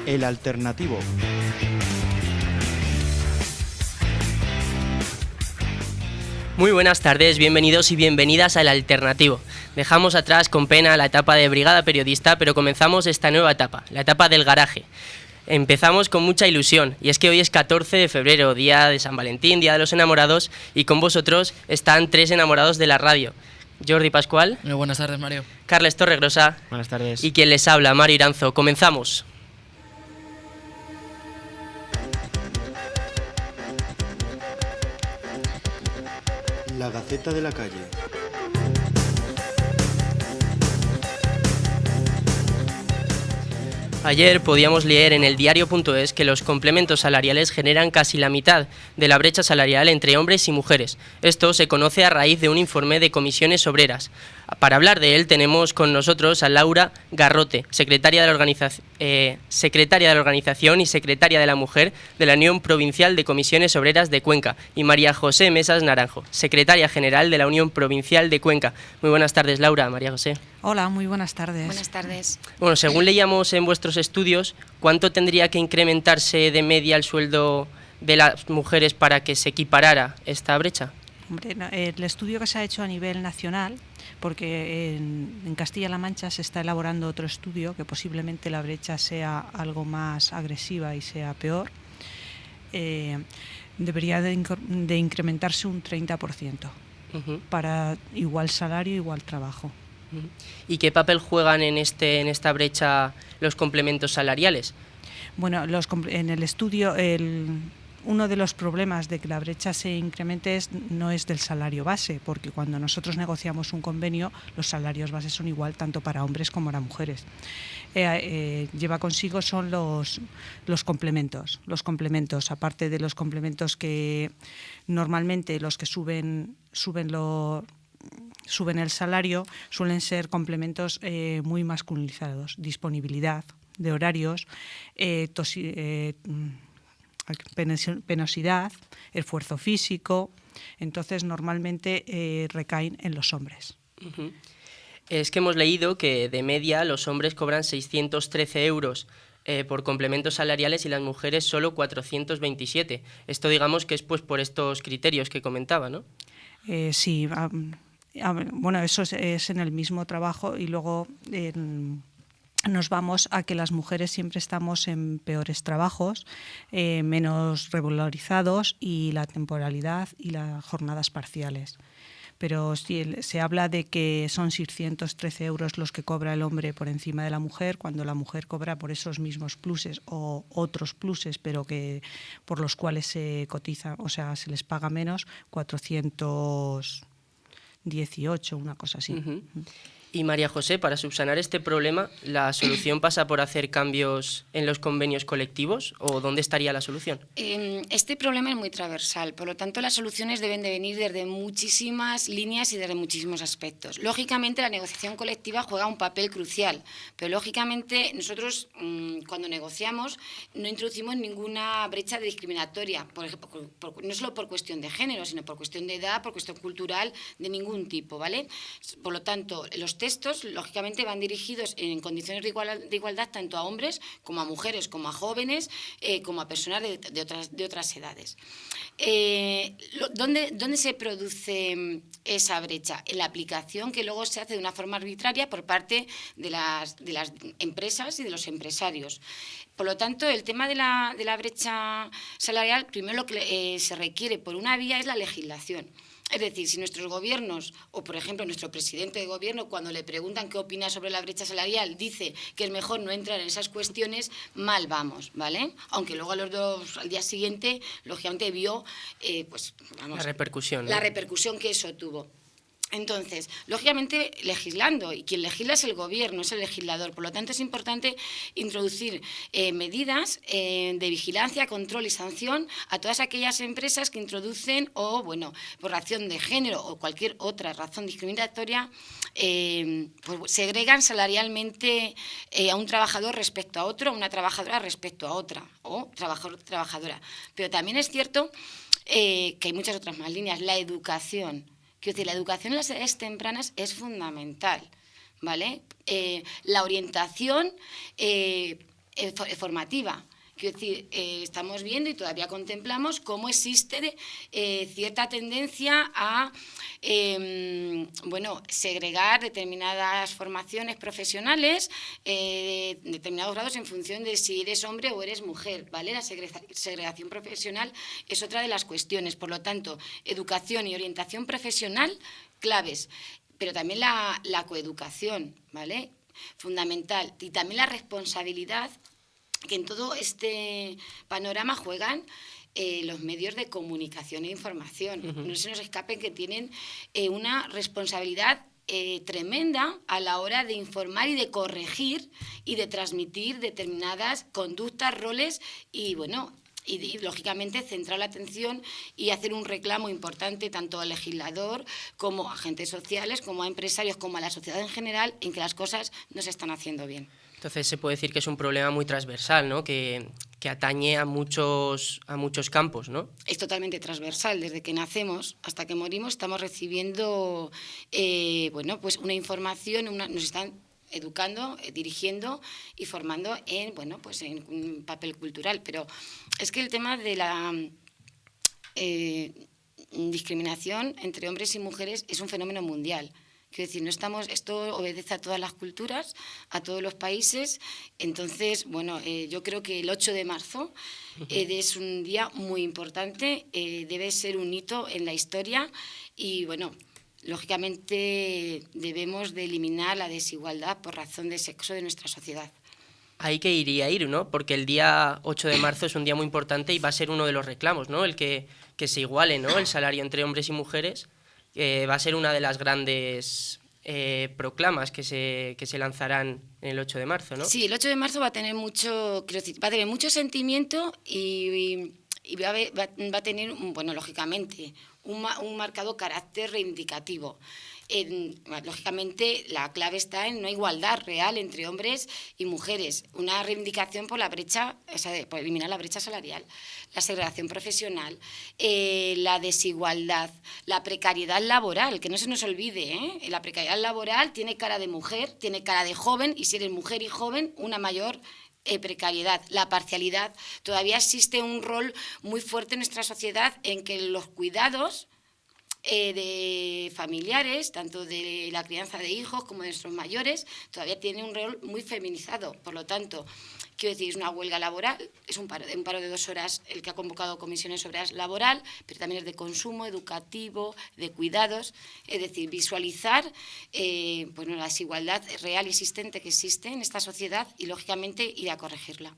El Alternativo. Muy buenas tardes, bienvenidos y bienvenidas al Alternativo. Dejamos atrás con pena la etapa de Brigada Periodista, pero comenzamos esta nueva etapa, la etapa del garaje. Empezamos con mucha ilusión, y es que hoy es 14 de febrero, día de San Valentín, día de los enamorados, y con vosotros están tres enamorados de la radio. Jordi Pascual. Muy buenas tardes, Mario. Carles Torregrosa. Buenas tardes. Y quien les habla, Mario Iranzo. Comenzamos. La Gaceta de la Calle. Ayer podíamos leer en el diario.es que los complementos salariales generan casi la mitad de la brecha salarial entre hombres y mujeres. Esto se conoce a raíz de un informe de Comisiones Obreras. Para hablar de él tenemos con nosotros a Laura Garrote, secretaria de la organización y secretaria de la Mujer de la Unión Provincial de Comisiones Obreras de Cuenca, y María José Mesas Naranjo, secretaria general de la Unión Provincial de Cuenca. Muy buenas tardes, Laura. María José. Hola, muy buenas tardes. Buenas tardes. Bueno, según leíamos en vuestros estudios, ¿cuánto tendría que incrementarse de media el sueldo de las mujeres para que se equiparara esta brecha? Hombre, el estudio que se ha hecho a nivel nacional, porque en Castilla-La Mancha se está elaborando otro estudio que posiblemente la brecha sea algo más agresiva y sea peor, debería de incrementarse un 30% para igual salario, igual trabajo. ¿Y qué papel juegan en esta brecha los complementos salariales? Bueno, en el estudio uno de los problemas de que la brecha se incremente no es del salario base, porque cuando nosotros negociamos un convenio, los salarios bases son igual tanto para hombres como para mujeres. Lleva consigo son los complementos. Los complementos, aparte de los complementos que normalmente los que suben el salario, suelen ser complementos muy masculinizados: disponibilidad de horarios, penosidad, esfuerzo físico. Entonces normalmente recaen en los hombres. Es que hemos leído que de media los hombres cobran 613 euros por complementos salariales y las mujeres solo 427. Esto digamos que es pues por estos criterios que comentaba, ¿no? Sí, bueno, eso es en el mismo trabajo, y luego nos vamos a que las mujeres siempre estamos en peores trabajos, menos regularizados, y la temporalidad y las jornadas parciales. Pero sí, se habla de que son 613 euros los que cobra el hombre por encima de la mujer, cuando la mujer cobra por esos mismos pluses o otros pluses, pero que por los cuales se cotiza, o sea, se les paga menos, 418, una cosa así. Y María José, para subsanar este problema, ¿la solución pasa por hacer cambios en los convenios colectivos, o dónde estaría la solución? Este problema es muy transversal, por lo tanto las soluciones deben de venir desde muchísimas líneas y desde muchísimos aspectos. Lógicamente la negociación colectiva juega un papel crucial, pero lógicamente nosotros cuando negociamos no introducimos ninguna brecha discriminatoria, por ejemplo, no solo por cuestión de género, sino por cuestión de edad, por cuestión cultural, de ningún tipo, ¿vale? Por lo tanto, los textos, lógicamente, van dirigidos en condiciones de igualdad tanto a hombres como a mujeres, como a jóvenes, como a personas de otras edades. ¿Dónde se produce esa brecha? En la aplicación que luego se hace de una forma arbitraria por parte de las empresas y de los empresarios. Por lo tanto, el tema de la brecha salarial, primero lo que se requiere por una vía es la legislación. Es decir, si nuestros gobiernos, o por ejemplo nuestro presidente de gobierno, cuando le preguntan qué opina sobre la brecha salarial, dice que es mejor no entrar en esas cuestiones, mal vamos, ¿vale? Aunque luego al día siguiente, lógicamente vio la repercusión, ¿no? La repercusión que eso tuvo. Entonces, lógicamente, legislando, y quien legisla es el gobierno, es el legislador. Por lo tanto, es importante introducir medidas de vigilancia, control y sanción a todas aquellas empresas que introducen, o bueno, por razón de género o cualquier otra razón discriminatoria, pues segregan salarialmente a un trabajador respecto a otro, a una trabajadora respecto a otra, o trabajadora. Pero también es cierto que hay muchas otras más líneas. La educación. Quiero decir, la educación en las edades tempranas es fundamental, ¿vale? La orientación formativa. Quiero decir, estamos viendo y todavía contemplamos cómo existe cierta tendencia a segregar determinadas formaciones profesionales, determinados grados en función de si eres hombre o eres mujer, ¿vale? La segregación profesional es otra de las cuestiones. Por lo tanto, educación y orientación profesional, claves, pero también la coeducación, ¿vale? Fundamental. Y también la responsabilidad que en todo este panorama juegan los medios de comunicación e información. No se nos escapen que tienen una responsabilidad tremenda a la hora de informar y de corregir y de transmitir determinadas conductas, roles y, lógicamente, centrar la atención y hacer un reclamo importante tanto al legislador como a agentes sociales, como a empresarios, como a la sociedad en general, en que las cosas no se están haciendo bien. Entonces se puede decir que es un problema muy transversal, ¿no? Que atañe a muchos campos, ¿no? Es totalmente transversal. Desde que nacemos hasta que morimos estamos recibiendo una información, nos están educando, dirigiendo y formando en un papel cultural. Pero es que el tema de la discriminación entre hombres y mujeres es un fenómeno mundial. Quiero decir, esto obedece a todas las culturas, a todos los países. Entonces, yo creo que el 8 de marzo es un día muy importante, debe ser un hito en la historia y, lógicamente debemos de eliminar la desigualdad por razón de sexo de nuestra sociedad. Hay que ir, ¿no? Porque el día 8 de marzo es un día muy importante y va a ser uno de los reclamos, ¿no? El que se iguale, ¿no? El salario entre hombres y mujeres. Va a ser una de las grandes proclamas que se lanzarán el 8 de marzo, ¿no? Sí, el 8 de marzo va a tener mucho sentimiento y va a tener, lógicamente, un marcado carácter reivindicativo. Lógicamente, la clave está en una igualdad real entre hombres y mujeres, una reivindicación por la brecha, por eliminar la brecha salarial, la segregación profesional, la desigualdad, la precariedad laboral, que no se nos olvide, la precariedad laboral tiene cara de mujer, tiene cara de joven, y si eres mujer y joven, una mayor precariedad, la parcialidad. Todavía existe un rol muy fuerte en nuestra sociedad en que los cuidados de familiares, tanto de la crianza de hijos como de nuestros mayores, todavía tiene un rol muy feminizado. Por lo tanto, quiero decir, es una huelga laboral, es un paro de 2 horas el que ha convocado comisiones obreras laboral, pero también es de consumo, educativo, de cuidados, es decir, visualizar la desigualdad real y existente que existe en esta sociedad y, lógicamente, ir a corregirla.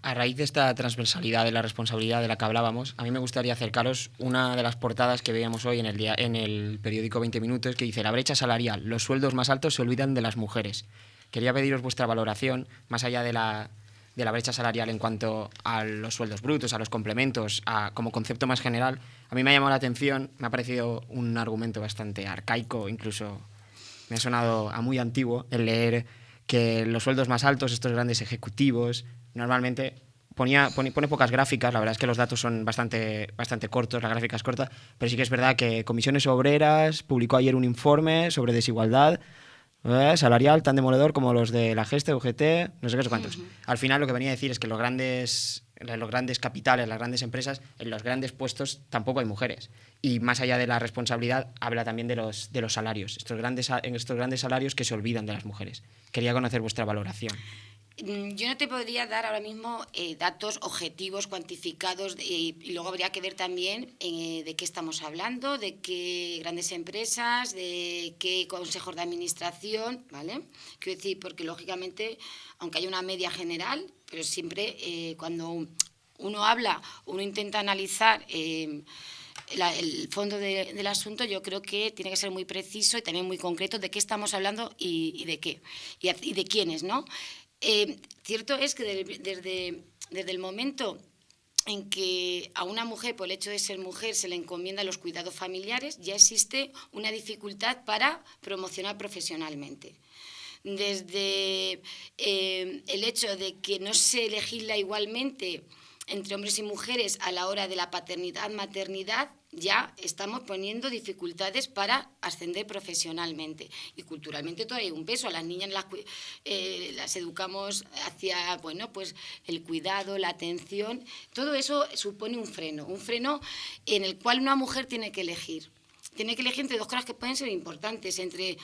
A raíz de esta transversalidad de la responsabilidad de la que hablábamos, a mí me gustaría acercaros una de las portadas que veíamos hoy en el periódico 20 Minutos, que dice: la brecha salarial, los sueldos más altos se olvidan de las mujeres. Quería pediros vuestra valoración, más allá de la brecha salarial en cuanto a los sueldos brutos, a los complementos, como concepto más general. A mí me ha llamado la atención, me ha parecido un argumento bastante arcaico, incluso me ha sonado a muy antiguo el leer que los sueldos más altos, estos grandes ejecutivos, normalmente pone pocas gráficas. La verdad es que los datos son bastante cortos, la gráfica es corta, pero sí que es verdad que Comisiones Obreras publicó ayer un informe sobre desigualdad salarial tan demoledor como los de la Geste, UGT, no sé qué cuántos. Al final lo que venía a decir es que los grandes capitales, las grandes empresas, en los grandes puestos tampoco hay mujeres. Y más allá de la responsabilidad, habla también de los salarios, estos grandes salarios que se olvidan de las mujeres. Quería conocer vuestra valoración. Yo no te podría dar ahora mismo datos objetivos, cuantificados, y luego habría que ver también de qué estamos hablando, de qué grandes empresas, de qué consejos de administración, ¿vale? Quiero decir, porque lógicamente, aunque haya una media general, pero siempre cuando uno intenta analizar el fondo del asunto, yo creo que tiene que ser muy preciso y también muy concreto de qué estamos hablando y de qué, y de quiénes, ¿no? Cierto es que desde el momento en que a una mujer, por el hecho de ser mujer, se le encomienda los cuidados familiares, ya existe una dificultad para promocionar profesionalmente. Desde el hecho de que no se legisla igualmente entre hombres y mujeres a la hora de la paternidad, maternidad, ya estamos poniendo dificultades para ascender profesionalmente. Y culturalmente todavía hay un peso. A las niñas las educamos hacia, bueno, pues el cuidado, la atención. Todo eso supone un freno en el cual una mujer tiene que elegir. Tiene que elegir entre dos cosas que pueden ser importantes, entre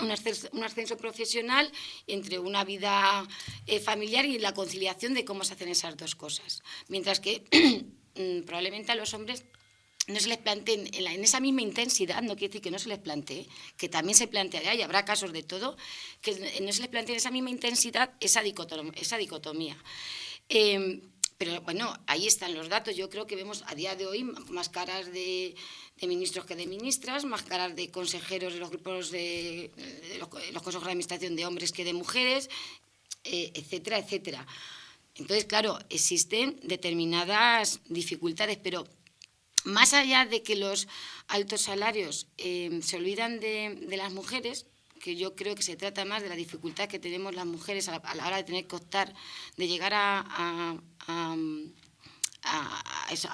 un ascenso profesional, entre una vida familiar y la conciliación de cómo se hacen esas dos cosas. Mientras que probablemente a los hombres no se les planteen en esa misma intensidad, no quiere decir que no se les plantee, que también se planteará y habrá casos de todo, que no se les plantee en esa misma intensidad esa dicotomía. Pero bueno, ahí están los datos. Yo creo que vemos a día de hoy más caras de ministros que de ministras, más caras de consejeros de los grupos de los consejos de administración de hombres que de mujeres, etcétera, etcétera. Entonces, claro, existen determinadas dificultades, pero más allá de que los altos salarios se olvidan de las mujeres, que yo creo que se trata más de la dificultad que tenemos las mujeres a la hora de tener que optar, de llegar a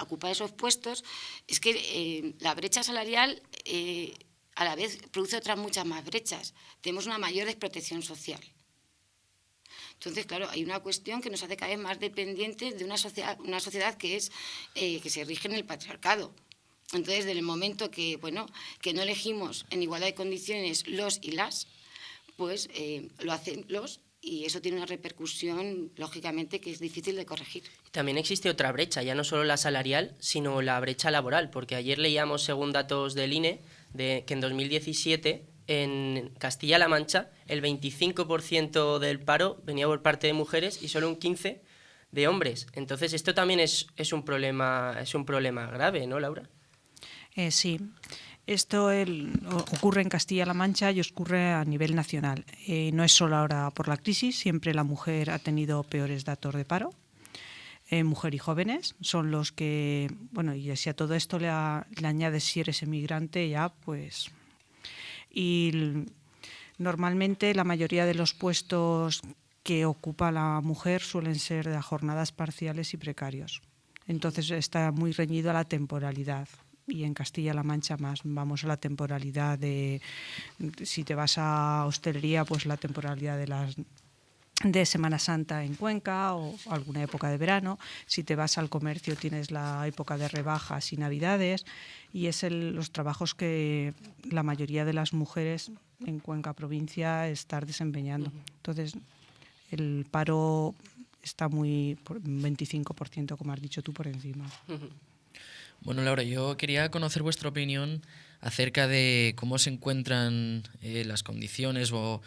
ocupar esos puestos, es que la brecha salarial a la vez produce otras muchas más brechas. Tenemos una mayor desprotección social. Entonces, claro, hay una cuestión que nos hace cada vez más dependientes de una sociedad que se rige en el patriarcado. Entonces, desde el momento que no elegimos en igualdad de condiciones los y las, pues lo hacen los, y eso tiene una repercusión, lógicamente, que es difícil de corregir. También existe otra brecha, ya no solo la salarial, sino la brecha laboral, porque ayer leíamos, según datos del INE, que en 2017... en Castilla-La Mancha, el 25% del paro venía por parte de mujeres y solo un 15% de hombres. Entonces, esto también es un problema grave, ¿no, Laura? Sí. Esto ocurre en Castilla-La Mancha y ocurre a nivel nacional. No es solo ahora por la crisis, siempre la mujer ha tenido peores datos de paro. Mujer y jóvenes son los que, bueno, y si a todo esto le añades si eres emigrante, ya pues... Y normalmente la mayoría de los puestos que ocupa la mujer suelen ser de jornadas parciales y precarios. Entonces está muy reñido a la temporalidad. Y en Castilla-La Mancha más vamos a la temporalidad de, si te vas a hostelería, pues la temporalidad de Semana Santa en Cuenca o alguna época de verano. Si te vas al comercio tienes la época de rebajas y navidades, y es los trabajos que la mayoría de las mujeres en Cuenca provincia están desempeñando. Entonces el paro está muy, 25%, como has dicho tú, por encima. Bueno, Laura, yo quería conocer vuestra opinión acerca de cómo se encuentran las condiciones, o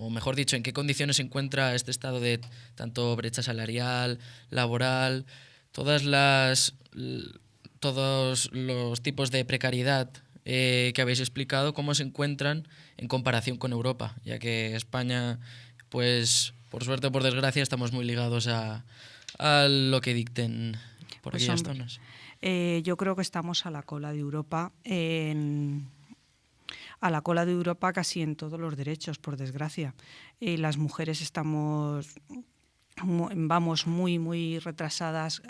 mejor dicho, en qué condiciones se encuentra este estado de tanto brecha salarial, laboral, todos los tipos de precariedad que habéis explicado, cómo se encuentran en comparación con Europa, ya que España, pues por suerte o por desgracia, estamos muy ligados a lo que dicten por pues aquellas zonas. Yo creo que estamos a la cola de Europa, casi en todos los derechos, por desgracia. Las mujeres vamos muy, muy retrasadas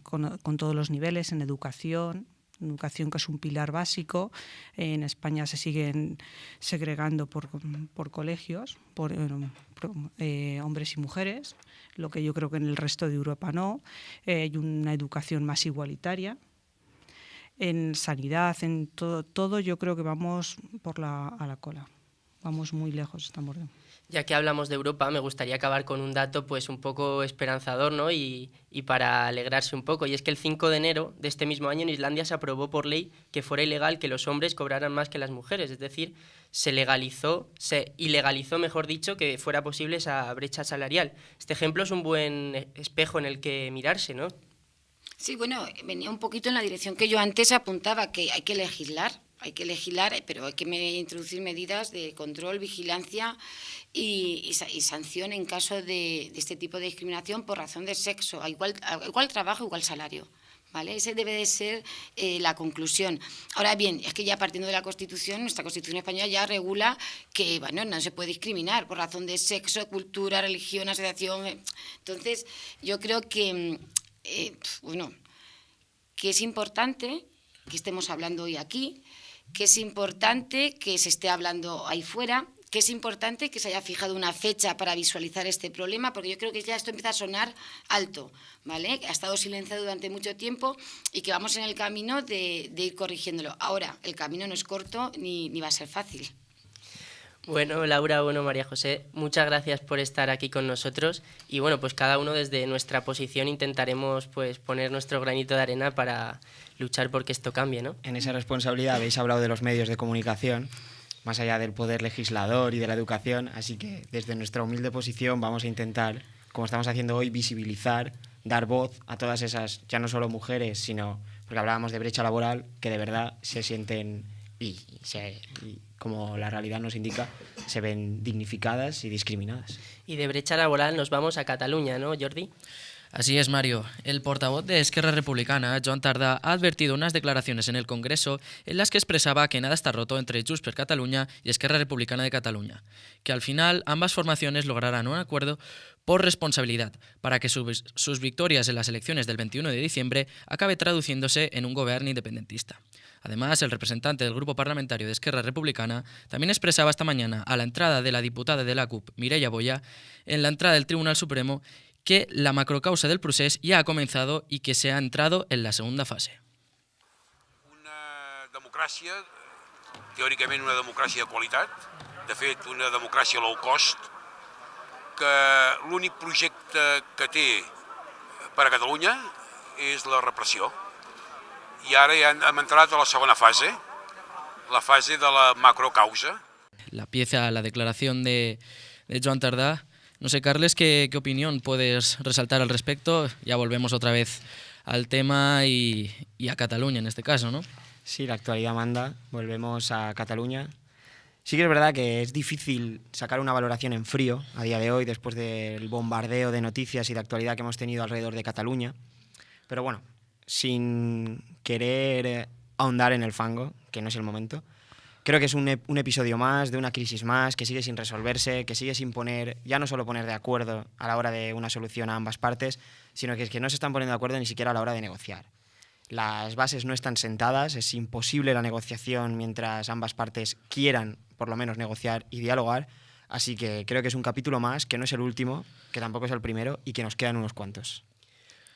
con todos los niveles en educación, que es un pilar básico. En España se siguen segregando por colegios, por hombres y mujeres, lo que yo creo que en el resto de Europa no. Hay una educación más igualitaria. En sanidad, en todo yo creo que vamos a la cola. Vamos muy lejos, estamos. Ya que hablamos de Europa, me gustaría acabar con un dato pues un poco esperanzador, ¿no? Y para alegrarse un poco. Y es que el 5 de enero de este mismo año en Islandia se aprobó por ley que fuera ilegal que los hombres cobraran más que las mujeres. Es decir, se ilegalizó, mejor dicho, que fuera posible esa brecha salarial. Este ejemplo es un buen espejo en el que mirarse, ¿no? Sí, bueno, venía un poquito en la dirección que yo antes apuntaba, que hay que legislar, pero hay que introducir medidas de control, vigilancia y sanción en caso de este tipo de discriminación por razón de sexo, a igual trabajo, igual salario. ¿Vale? Ese debe de ser la conclusión. Ahora bien, es que ya partiendo de la Constitución, nuestra Constitución española ya regula que no se puede discriminar por razón de sexo, cultura, religión, asociación. Entonces, yo creo que bueno, que es importante que estemos hablando hoy aquí, que es importante que se esté hablando ahí fuera, que es importante que se haya fijado una fecha para visualizar este problema, porque yo creo que ya esto empieza a sonar alto, ¿vale? Ha estado silenciado durante mucho tiempo y que vamos en el camino de ir corrigiéndolo. Ahora, el camino no es corto ni va a ser fácil. Bueno, Laura, bueno, María José, muchas gracias por estar aquí con nosotros y bueno, pues cada uno desde nuestra posición intentaremos pues poner nuestro granito de arena para luchar por que esto cambie, ¿no? En esa responsabilidad habéis hablado de los medios de comunicación, más allá del poder legislador y de la educación, así que desde nuestra humilde posición vamos a intentar, como estamos haciendo hoy, visibilizar, dar voz a todas esas, ya no solo mujeres, sino, porque hablábamos de brecha laboral, que de verdad se sienten y como la realidad nos indica, se ven dignificadas y discriminadas. Y de brecha laboral nos vamos a Cataluña, ¿no, Jordi? Así es, Mario. El portavoz de Esquerra Republicana, Joan Tardà, ha advertido unas declaraciones en el Congreso en las que expresaba que nada está roto entre Junts per Catalunya y Esquerra Republicana de Cataluña, que al final ambas formaciones lograrán un acuerdo por responsabilidad para que sus victorias en las elecciones del 21 de diciembre acabe traduciéndose en un gobierno independentista. Además, el representante del grupo parlamentario de Esquerra Republicana también expresaba esta mañana a la entrada de la diputada de la CUP, Mireia Boya, en la entrada del Tribunal Supremo, que la macrocausa del procés ja ha començado i que se ha entrado en la segunda fase. Una democràcia, teòricament una democràcia de qualitat, de fet una democràcia low cost, que l'únic projecte que té per a Catalunya és la repressió. I ara ja hem entrat a la segona fase, la fase de la macrocausa. La pieza, la declaración de Joan Tardà. No sé, Carles, ¿qué opinión puedes resaltar al respecto? Ya volvemos otra vez al tema y a Cataluña en este caso, ¿no? Sí, la actualidad manda. Volvemos a Cataluña. Sí que es verdad que es difícil sacar una valoración en frío a día de hoy, después del bombardeo de noticias y de actualidad que hemos tenido alrededor de Cataluña. Pero bueno, sin querer ahondar en el fango, que no es el momento, creo que es un episodio más, de una crisis más, que sigue sin resolverse, que sigue sin poner, ya no solo poner de acuerdo a la hora de una solución a ambas partes, sino que es que no se están poniendo de acuerdo ni siquiera a la hora de negociar. Las bases no están sentadas, es imposible la negociación mientras ambas partes quieran, por lo menos, negociar y dialogar, así que creo que es un capítulo más, que no es el último, que tampoco es el primero y que nos quedan unos cuantos.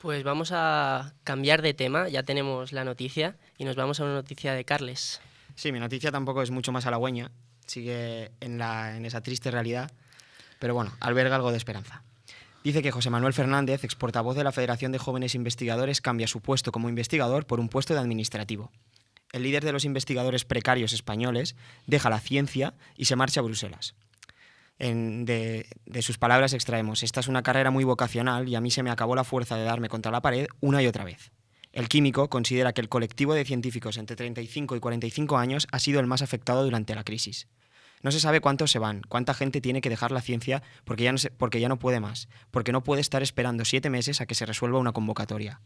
Pues vamos a cambiar de tema, ya tenemos la noticia y nos vamos a una noticia de Carles. Sí, mi noticia tampoco es mucho más halagüeña, sigue en esa triste realidad, pero bueno, alberga algo de esperanza. Dice que José Manuel Fernández, ex portavoz de la Federación de Jóvenes Investigadores, cambia su puesto como investigador por un puesto de administrativo. El líder de los investigadores precarios españoles deja la ciencia y se marcha a Bruselas. De sus palabras extraemos: esta es una carrera muy vocacional y a mí se me acabó la fuerza de darme contra la pared una y otra vez. El químico considera que el colectivo de científicos entre 35 y 45 años ha sido el más afectado durante la crisis. No se sabe cuántos se van, cuánta gente tiene que dejar la ciencia porque ya no puede más, porque no puede estar esperando 7 meses a que se resuelva una convocatoria.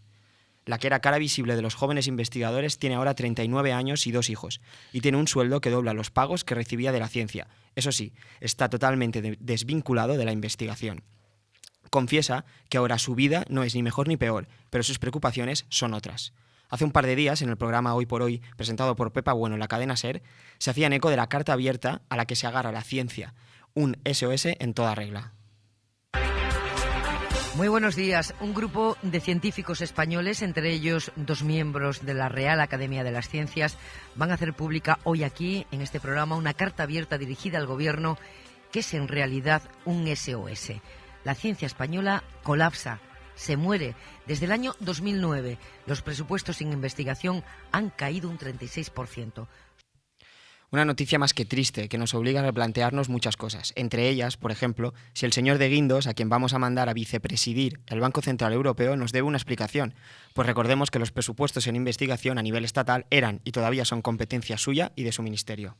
La que era cara visible de los jóvenes investigadores tiene ahora 39 años y 2 hijos, y tiene un sueldo que dobla los pagos que recibía de la ciencia. Eso sí, está totalmente desvinculado de la investigación. Confiesa que ahora su vida no es ni mejor ni peor, pero sus preocupaciones son otras. Hace un par de días, en el programa Hoy por Hoy, presentado por Pepa Bueno en la cadena SER, se hacían eco de la carta abierta a la que se agarra la ciencia, un SOS en toda regla. Muy buenos días. Un grupo de científicos españoles, entre ellos 2 miembros de la Real Academia de las Ciencias, van a hacer pública hoy aquí, en este programa, una carta abierta dirigida al Gobierno que es en realidad un SOS. La ciencia española colapsa, se muere. Desde el año 2009, los presupuestos en investigación han caído un 36%. Una noticia más que triste, que nos obliga a replantearnos muchas cosas. Entre ellas, por ejemplo, si el señor de Guindos, a quien vamos a mandar a vicepresidir el Banco Central Europeo, nos debe una explicación. Pues recordemos que los presupuestos en investigación a nivel estatal eran y todavía son competencia suya y de su ministerio.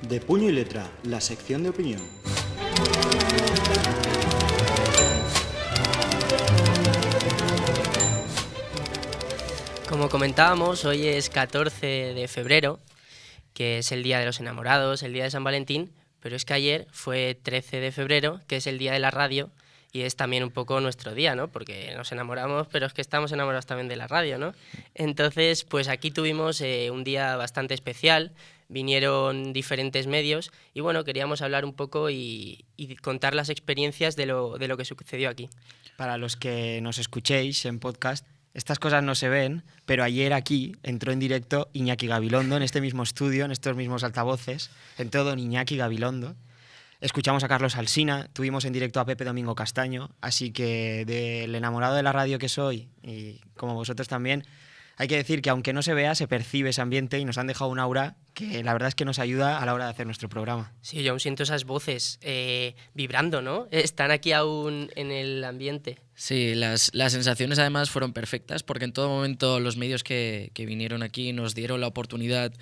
De puño y letra, la sección de opinión. Como comentábamos, hoy es 14 de febrero, que es el Día de los Enamorados, el Día de San Valentín, Pero es que ayer fue 13 de febrero, que es el Día de la Radio, y es también un poco nuestro día, ¿no? Porque nos enamoramos, pero es que estamos enamorados también de la radio, ¿no? Entonces, pues aquí tuvimos un día bastante especial, vinieron diferentes medios y bueno, queríamos hablar un poco y contar las experiencias de lo que sucedió aquí. Para los que nos escuchéis en podcast, estas cosas no se ven, pero ayer aquí entró en directo Iñaki Gabilondo en este mismo estudio, en estos mismos altavoces, en todo Iñaki Gabilondo. Escuchamos a Carlos Alsina, tuvimos en directo a Pepe Domingo Castaño, así que del enamorado de la radio que soy, y como vosotros también, hay que decir que aunque no se vea, se percibe ese ambiente y nos han dejado un aura que la verdad es que nos ayuda a la hora de hacer nuestro programa. Sí, yo aún siento esas voces vibrando, ¿no? Están aquí aún en el ambiente. Sí, las sensaciones además fueron perfectas porque en todo momento los medios que vinieron aquí nos dieron la oportunidad,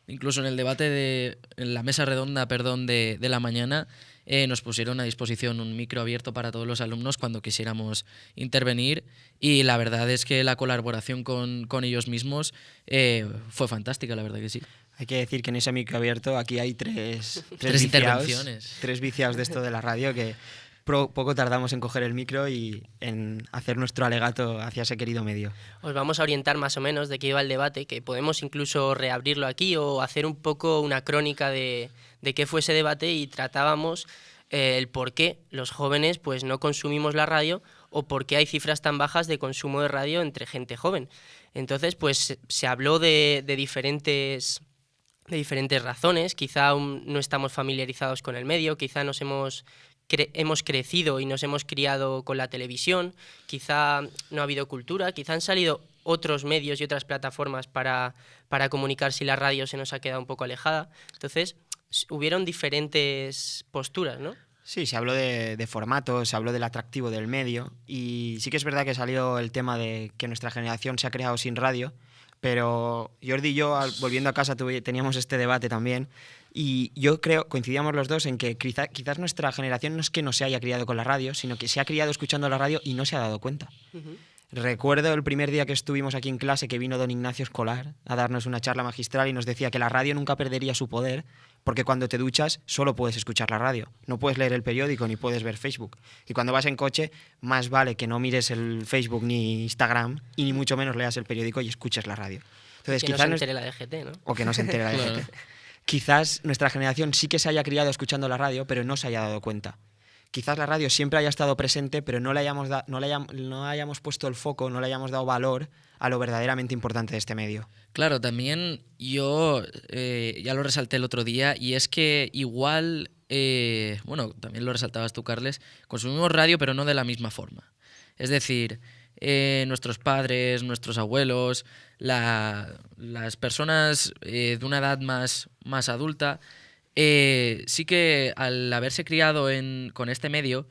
incluso en el debate en la mesa redonda, de la mañana, nos pusieron a disposición un micro abierto para todos los alumnos cuando quisiéramos intervenir y la verdad es que la colaboración con ellos mismos fue fantástica, la verdad que sí. Hay que decir que en ese micro abierto aquí hay tres intervenciones. Tres viciados de esto de la radio que poco tardamos en coger el micro y en hacer nuestro alegato hacia ese querido medio. Os vamos a orientar más o menos de qué iba el debate, que podemos incluso reabrirlo aquí o hacer un poco una crónica de qué fue ese debate y tratábamos el por qué los jóvenes pues no consumimos la radio o por qué hay cifras tan bajas de consumo de radio entre gente joven. Entonces pues se habló de diferentes razones, quizá aún no estamos familiarizados con el medio, quizá hemos crecido y nos hemos criado con la televisión, quizá no ha habido cultura, quizá han salido otros medios y otras plataformas para comunicar si la radio se nos ha quedado un poco alejada. Entonces, hubieron diferentes posturas, ¿no? Sí, se habló de formatos, se habló del atractivo del medio y sí que es verdad que salió el tema de que nuestra generación se ha creado sin radio, pero Jordi y yo, volviendo a casa, teníamos este debate también y yo creo, coincidíamos los dos en que quizás nuestra generación no es que no se haya criado con la radio, sino que se ha criado escuchando la radio y no se ha dado cuenta. Uh-huh. Recuerdo el primer día que estuvimos aquí en clase que vino don Ignacio Escolar a darnos una charla magistral y nos decía que la radio nunca perdería su poder porque cuando te duchas solo puedes escuchar la radio, no puedes leer el periódico ni puedes ver Facebook. Y cuando vas en coche, más vale que no mires el Facebook ni Instagram y ni mucho menos leas el periódico y escuches la radio. Entonces, que no se entere la DGT, ¿no? O que no se entere la DGT. Quizás nuestra generación sí que se haya criado escuchando la radio, pero no se haya dado cuenta. Quizás la radio siempre haya estado presente, pero no hayamos puesto el foco, no le hayamos dado valor a lo verdaderamente importante de este medio. Claro, también yo ya lo resalté el otro día, y es que igual, también lo resaltabas tú, Carles, consumimos radio, pero no de la misma forma. Es decir, nuestros padres, nuestros abuelos, las personas de una edad más adulta, sí que al haberse criado con este medio,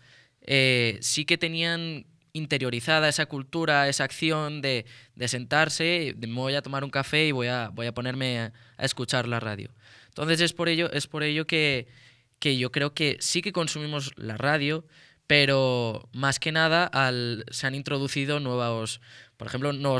sí que tenían interiorizada esa cultura, esa acción de sentarse, me voy a tomar un café y voy a ponerme a escuchar la radio. Entonces es por ello que yo creo que sí que consumimos la radio, pero más que nada se han introducido nuevos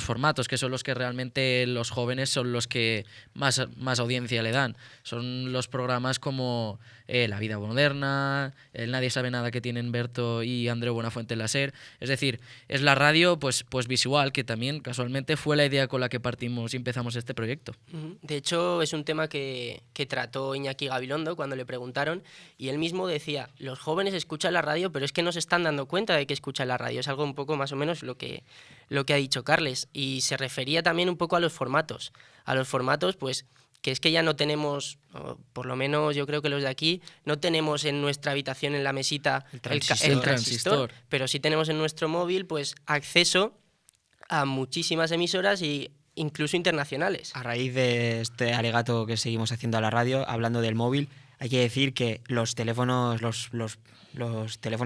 formatos, que son los que realmente los jóvenes son los que más audiencia le dan. Son los programas como La Vida Moderna, el Nadie Sabe Nada que tienen Berto y Andreu Buenafuente en la SER. Es decir, es la radio pues visual, que también casualmente fue la idea con la que partimos y empezamos este proyecto. De hecho, es un tema que trató Iñaki Gabilondo cuando le preguntaron, y él mismo decía, los jóvenes escuchan la radio, pero es que no se están dando cuenta de que escuchan la radio. Es algo un poco más o menos lo que ha dicho Carles, y se refería también un poco a los formatos. A los formatos, pues, que es que ya no tenemos, por lo menos yo creo que los de aquí, no tenemos en nuestra habitación en la mesita el transistor, pero sí tenemos en nuestro móvil pues acceso a muchísimas emasoras y incluso internacionales. A raíz de este alegato que seguimos haciendo a la radio, hablando del móvil, hay que decir que los teléfonos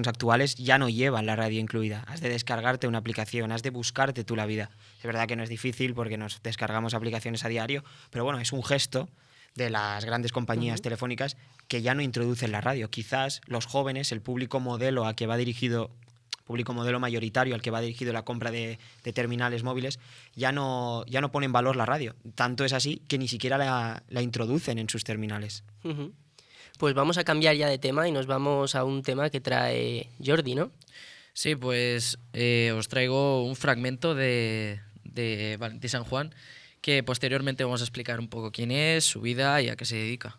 actuales ya no llevan la radio incluida. Has de descargarte una aplicación, has de buscarte tú la vida. Es verdad que no es difícil porque nos descargamos aplicaciones a diario, pero bueno, es un gesto de las grandes compañías telefónicas que ya no introducen la radio. Quizás los jóvenes, el público modelo mayoritario al que va dirigido la compra de terminales móviles, ya no pone en valor la radio. Tanto es así que ni siquiera la introducen en sus terminales. Pues vamos a cambiar ya de tema y nos vamos a un tema que trae Jordi, ¿no? Sí, pues os traigo un fragmento de Valentín San Juan, que posteriormente vamos a explicar un poco quién es, su vida y a qué se dedica.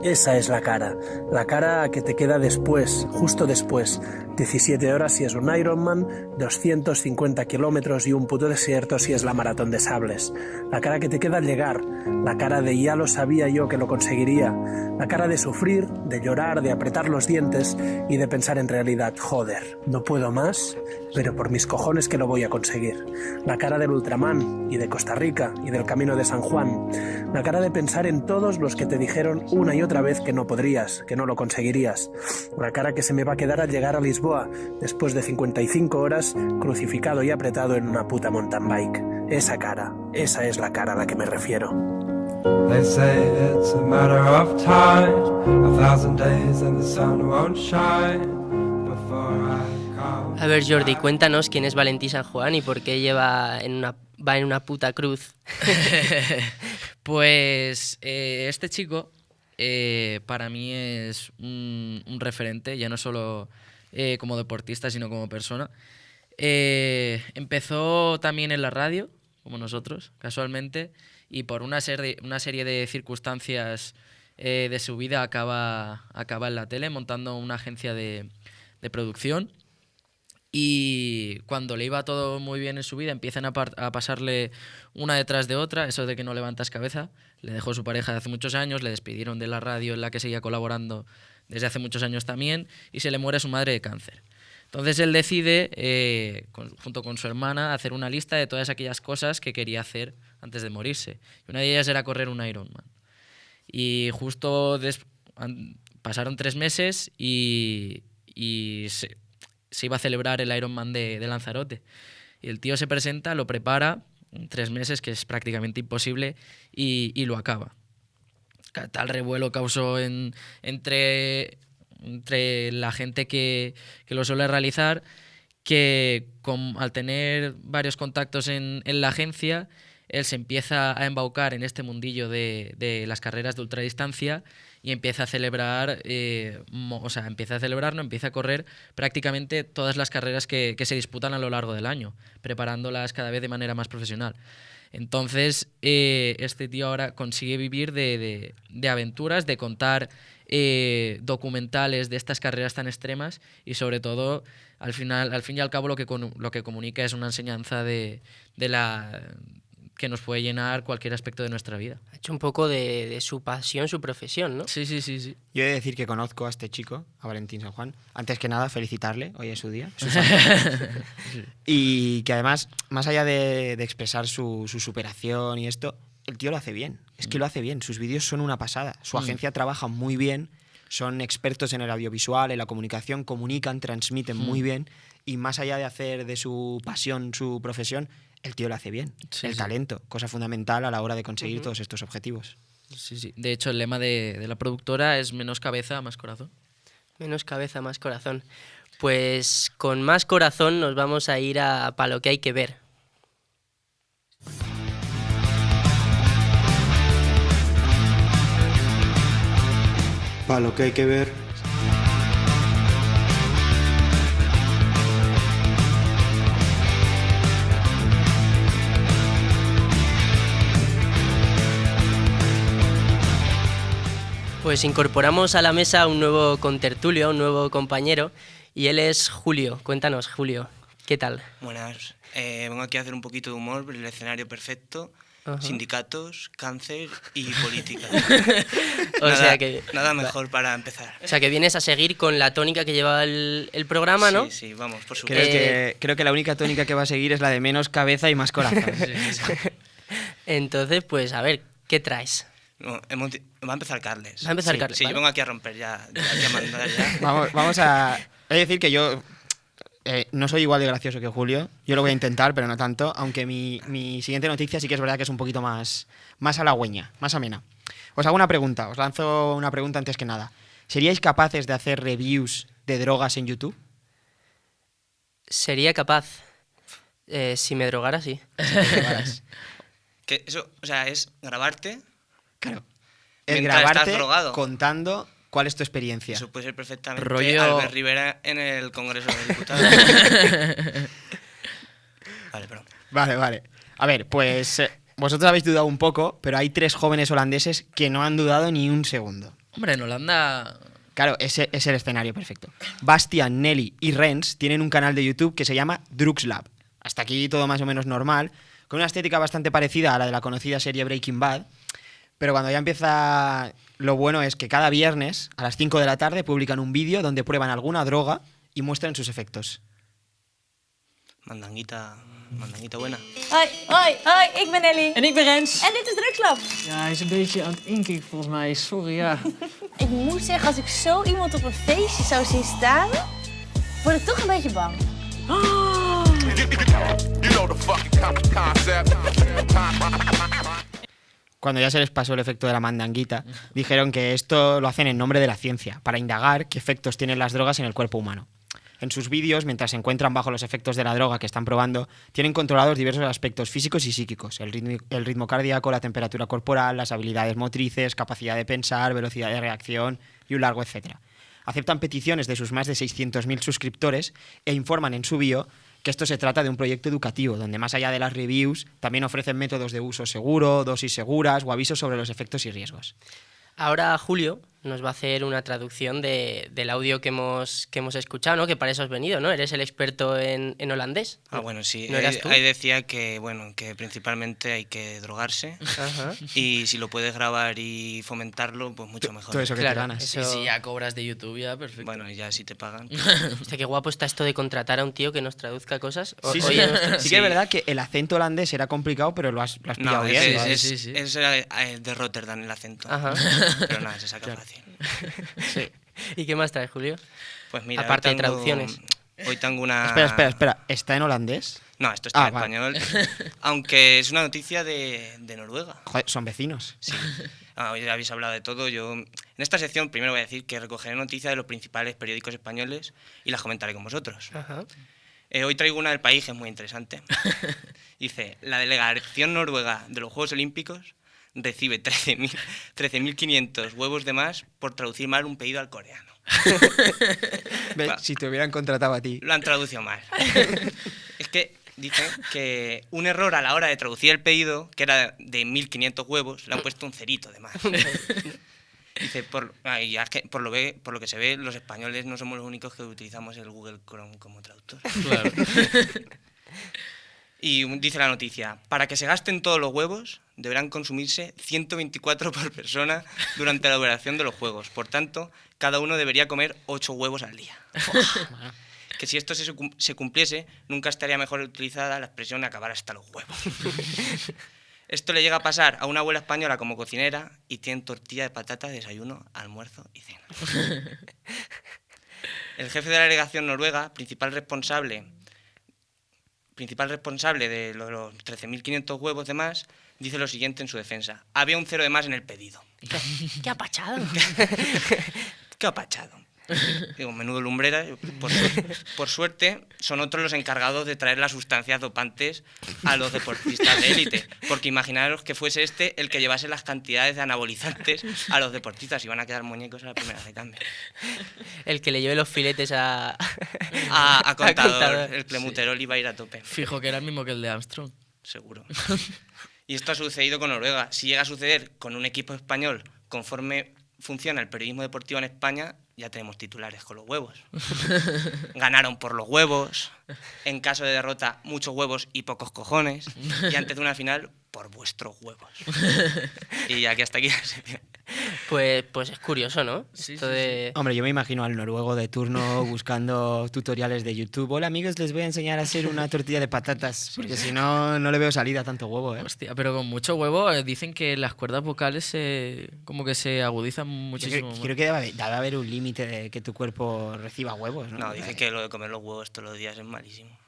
Esa es la cara que te queda después, justo después. 17 horas si es un Ironman, 250 kilómetros y un puto desierto si es la maratón de sables. La cara que te queda al llegar, la cara de ya lo sabía yo que lo conseguiría, la cara de sufrir, de llorar, de apretar los dientes y de pensar en realidad, joder, no puedo más, pero por mis cojones que lo voy a conseguir. La cara del Ultraman y de Costa Rica y del Camino de San Juan. La cara de pensar en todos los que te dijeron una y otra vez que no podrías, que no lo conseguirías. La cara que se me va a quedar al llegar a Lisboa después de 55 horas crucificado y apretado en una puta mountain bike. Esa cara, esa es la cara a la que me refiero. They say it's a matter of time, 1,000 days and the sun won't shine before I come. A ver, Jordi, cuéntanos quién es Valentín San Juan y por qué va en una puta cruz. Pues este chico para mí es un referente, ya no solo como deportista, sino como persona. Empezó también en la radio, como nosotros, casualmente, y por una serie de circunstancias de su vida acaba en la tele montando una agencia de producción. Y cuando le iba todo muy bien en su vida, empiezan a pasarle una detrás de otra, eso de que no levantas cabeza. Le dejó su pareja de hace muchos años, le despidieron de la radio en la que seguía colaborando desde hace muchos años también, y se le muere su madre de cáncer. Entonces él decide, junto con su hermana, hacer una lista de todas aquellas cosas que quería hacer antes de morirse. Y una de ellas era correr un Ironman. Y justo pasaron 3 meses y se iba a celebrar el Ironman de Lanzarote. Y el tío se presenta, lo prepara en 3 meses, que es prácticamente imposible, y lo acaba. Tal revuelo causó entre la gente que lo suele realizar, que al tener varios contactos en la agencia, él se empieza a embaucar en este mundillo de las carreras de ultradistancia y empieza a celebrar, empieza a correr prácticamente todas las carreras que se disputan a lo largo del año, preparándolas cada vez de manera más profesional. Entonces, este tío ahora consigue vivir de aventuras, de contar documentales de estas carreras tan extremas y, sobre todo, al fin y al cabo, lo que comunica es una enseñanza que nos puede llenar cualquier aspecto de nuestra vida. Ha hecho un poco de su pasión, su profesión, ¿no? Sí. Yo he de decir que conozco a este chico, a Valentín San Juan. Antes que nada, felicitarle, hoy es su día. Y que además, más allá de expresar su superación y esto, el tío lo hace bien. Es que lo hace bien. Sus vídeos son una pasada. Su agencia trabaja muy bien. Son expertos en el audiovisual, en la comunicación, comunican, transmiten muy bien. Y más allá de hacer de su pasión su profesión, el tío lo hace bien. El talento, cosa fundamental a la hora de conseguir todos estos objetivos. Sí. De hecho, el lema de la productora es menos cabeza, más corazón. Menos cabeza, más corazón. Pues con más corazón nos vamos a ir a Pa' lo que hay que ver. Pa' lo que hay que ver. Pues incorporamos a la mesa a un nuevo contertulio, un nuevo compañero, y él es Julio. Cuéntanos, Julio, ¿qué tal? Buenas, vengo aquí a hacer un poquito de humor, el escenario perfecto, sindicatos, cáncer y política. Nada mejor para empezar. O sea, que vienes a seguir con la tónica que lleva el programa, ¿no? Sí, vamos, por supuesto. Creo que la única tónica que va a seguir es la de menos cabeza y más corazón. Entonces, pues a ver, ¿qué traes? No, va a empezar Carles. Va a empezar Carles. Sí, ¿vale? yo vengo aquí a romper ya. Vamos a... He de decir que yo no soy igual de gracioso que Julio. Yo lo voy a intentar, pero no tanto. Aunque mi siguiente noticia sí que es verdad que es un poquito más halagüeña, más amena. Os hago una pregunta. Os lanzo una pregunta antes que nada. ¿Seríais capaces de hacer reviews de drogas en YouTube? Sería capaz. Si me drogara, sí. Que eso, o sea, es grabarte... Claro. es mientras estás grabarte drogado. contando cuál es tu experiencia. Eso puede ser perfectamente Rollo- Albert Rivera en el Congreso de Diputados. Vale, perdón. Vale. A ver, pues vosotros habéis dudado un poco, pero hay 3 jóvenes holandeses que no han dudado ni un segundo. Hombre, en Holanda... Claro, ese es el escenario perfecto. Bastian, Nelly y Rens tienen un canal de YouTube que se llama Drugslab. Hasta aquí todo más o menos normal, con una estética bastante parecida a la de la conocida serie Breaking Bad, pero cuando ya empieza lo bueno es que cada viernes a las 5 de la tarde publican un vídeo donde prueban alguna droga y muestran sus efectos. Mandanguita buena. Hoi, ik ben Ellie. En ik ben Rens. En dit is Drugslab. Ja, hij is een beetje aan het inkikken volgens mij. Sorry, ja. Ik moet zeggen, als ik zo iemand op een feestje zou zien staan, word ik toch een beetje bang. Cuando ya se les pasó el efecto de la mandanguita, dijeron que esto lo hacen en nombre de la ciencia, para indagar qué efectos tienen las drogas en el cuerpo humano. En sus vídeos, mientras se encuentran bajo los efectos de la droga que están probando, tienen controlados diversos aspectos físicos y psíquicos: el ritmo cardíaco, la temperatura corporal, las habilidades motrices, capacidad de pensar, velocidad de reacción y un largo etcétera. Aceptan peticiones de sus más de 600.000 suscriptores e informan en su bio que esto se trata de un proyecto educativo, donde más allá de las reviews, también ofrecen métodos de uso seguro, dosis seguras o avisos sobre los efectos y riesgos. Ahora Julio nos va a hacer una traducción del audio que hemos escuchado, ¿no? Que para eso has venido, ¿no? Eres el experto en holandés. Ah, bueno, sí. ¿No eras tú? Ahí decía que principalmente hay que drogarse. Ajá. Y si lo puedes grabar y fomentarlo, pues mucho mejor. Todo eso que te ganas. Sí, si ya cobras de YouTube, ya perfecto. Bueno, ya si te pagan. Hostia, qué guapo está esto de contratar a un tío que nos traduzca cosas. Sí, sí que es verdad que el acento holandés era complicado, pero lo has pillado bien. Es de Rotterdam el acento. Ajá. Pero nada, se saca fácil. Sí. ¿Y qué más traes, Julio? Pues mira, aparte de traducciones. Hoy tengo una... Espera. ¿Está en holandés? No, esto está en vale. español. Aunque es una noticia de Noruega. Joder, son vecinos. Sí. Hoy habéis hablado de todo. Yo en esta sección primero voy a decir que recogeré noticias de los principales periódicos españoles y las comentaré con vosotros. Ajá. Hoy traigo una del país que es muy interesante. Dice, la delegación noruega de los Juegos Olímpicos recibe 13.500 huevos de más por traducir mal un pedido al coreano. Si te hubieran contratado a ti. Lo han traducido mal. Es que dicen que un error a la hora de traducir el pedido, que era de 1.500 huevos, le han puesto un cerito de más. Dice, por lo que se ve, los españoles no somos los únicos que utilizamos el Google Chrome como traductor. Claro. Y dice la noticia, para que se gasten todos los huevos, deberán consumirse 124 por persona durante la duración de los juegos. Por tanto, cada uno debería comer 8 huevos al día. Que si esto se cumpliese, nunca estaría mejor utilizada la expresión acabar hasta los huevos. Esto le llega a pasar a una abuela española como cocinera y tienen tortilla de patata de desayuno, almuerzo y cena. El jefe de la delegación noruega, principal responsable de los 13.500 huevos de más, dice lo siguiente en su defensa. Había un 0 de más en el pedido. ¡Qué apachado! ¡Qué apachado! Digo, menudo lumbrera. Por suerte, son otros los encargados de traer las sustancias dopantes a los deportistas de élite. Porque imaginaros que fuese este el que llevase las cantidades de anabolizantes a los deportistas. Iban a quedar muñecos a la primera de cambio. El que le lleve los filetes a Contador. El clenbuterol iba a ir a tope. Fijo que era el mismo que el de Armstrong. Seguro. Y esto ha sucedido con Noruega. Si llega a suceder con un equipo español conforme funciona el periodismo deportivo en España, ya tenemos titulares con los huevos. Ganaron por los huevos. En caso de derrota, muchos huevos y pocos cojones. Y antes de una final, por vuestros huevos. Y aquí hasta aquí la sección. Pues es curioso, ¿no? Sí, Esto sí, de... Hombre, yo me imagino al noruego de turno buscando tutoriales de YouTube. Hola amigos, les voy a enseñar a hacer una tortilla de patatas, porque si no, no le veo salida a tanto huevo, ¿eh? Hostia, pero con mucho huevo dicen que las cuerdas vocales como que se agudizan muchísimo. Yo creo que debe haber un límite de que tu cuerpo reciba huevos, ¿no? No, dicen que lo de comer los huevos todos los días es malísimo.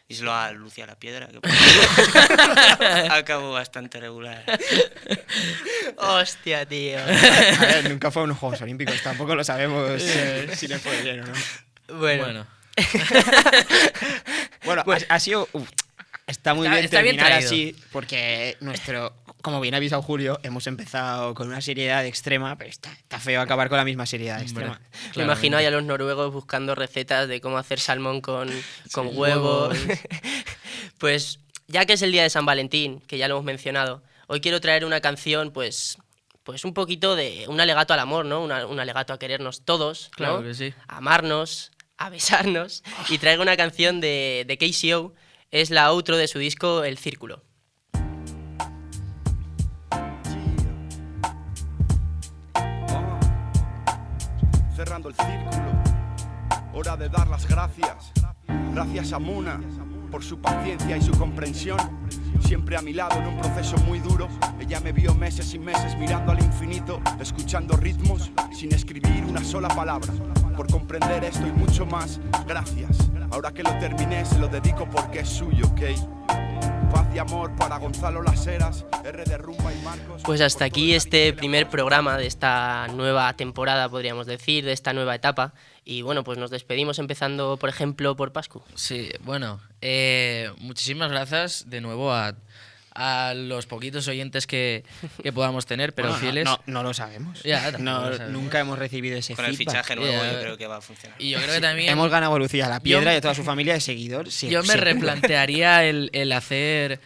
Y se lo a Lucia la Piedra, que acabó bastante regular. Hostia, tío. A ver, nunca fue a unos Juegos Olímpicos, tampoco lo sabemos si le fue bien o no. Bueno. Bueno, ha sido... está muy bien está bien terminar traído. así, porque nuestro como bien ha avisado Julio, hemos empezado con una seriedad extrema, pero está feo acabar con la misma seriedad extrema. Me imagino ahí a los noruegos buscando recetas de cómo hacer salmón con huevos. Pues ya que es el día de San Valentín, que ya lo hemos mencionado, hoy quiero traer una canción, pues un poquito de un alegato al amor, ¿no? Un alegato a querernos todos, ¿no? Claro que sí. A amarnos, a besarnos. Y traigo una canción de KCO, es la outro de su disco El Círculo. Cerrando el círculo, hora de dar las gracias. Gracias a Muna por su paciencia y su comprensión. Siempre a mi lado en un proceso muy duro. Ella me vio meses y meses mirando al infinito, escuchando ritmos sin escribir una sola palabra. Por comprender esto y mucho más, gracias. Ahora que lo terminé se lo dedico porque es suyo, ¿ok? Paz y amor para Gonzalo Las Heras, R de Rumba y Marcos. Pues hasta aquí este primer programa de esta nueva temporada, podríamos decir, de esta nueva etapa. Y bueno, pues nos despedimos empezando, por ejemplo, por Pascu. Sí, bueno, muchísimas gracias de nuevo a los poquitos oyentes que podamos tener, pero bueno, fieles. No lo sabemos. Ya, no lo sabemos. Nunca hemos recibido ese Con feedback. el fichaje nuevo yo creo que va a funcionar. Y yo creo que también... Hemos ganado a Lucía La Piedra y a toda su familia de seguidores. Yo me replantearía el hacer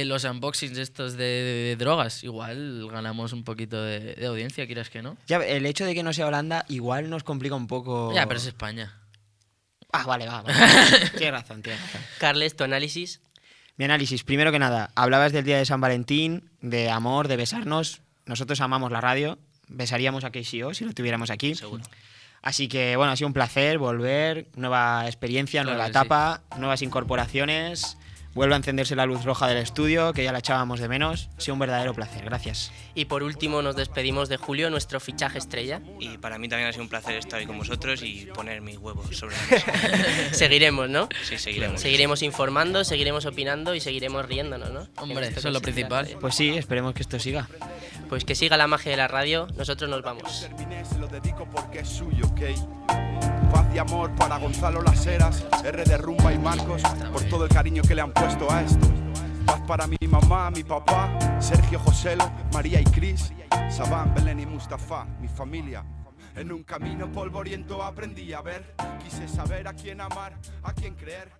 los unboxings estos de drogas. Igual ganamos un poquito de audiencia, quieras que no. Ya, el hecho de que no sea Holanda igual nos complica un poco... Ya, pero es España. Vale. Tienes razón. Carles, tu análisis. Mi análisis, primero que nada, hablabas del día de San Valentín, de amor, de besarnos. Nosotros amamos la radio, besaríamos a KCO si lo tuviéramos aquí. Seguro. Así que, bueno, ha sido un placer volver, nueva experiencia, Claro nueva que etapa, nuevas incorporaciones. Vuelve a encenderse la luz roja del estudio, que ya la echábamos de menos. Ha sido un verdadero placer, gracias. Y por último nos despedimos de Julio, nuestro fichaje estrella. Y para mí también ha sido un placer estar hoy con vosotros y poner mis huevos sobre la mesa. Seguiremos, ¿no? Sí, seguiremos. Seguiremos informando, seguiremos opinando y seguiremos riéndonos, ¿no? Hombre, eso es lo principal. Pues sí, esperemos que esto siga. Pues que siga la magia de la radio, nosotros nos vamos. Terminé, se lo dedico porque es suyo, ¿ok? Paz y amor para Gonzalo Las Heras, R de Rumba y Marcos, por todo el cariño que le han puesto a esto. Paz para mi mamá, mi papá, Sergio, Joselo, María y Cris, Sabán, Belén y Mustafa, mi familia. En un camino polvoriento aprendí a ver, quise saber a quién amar, a quién creer.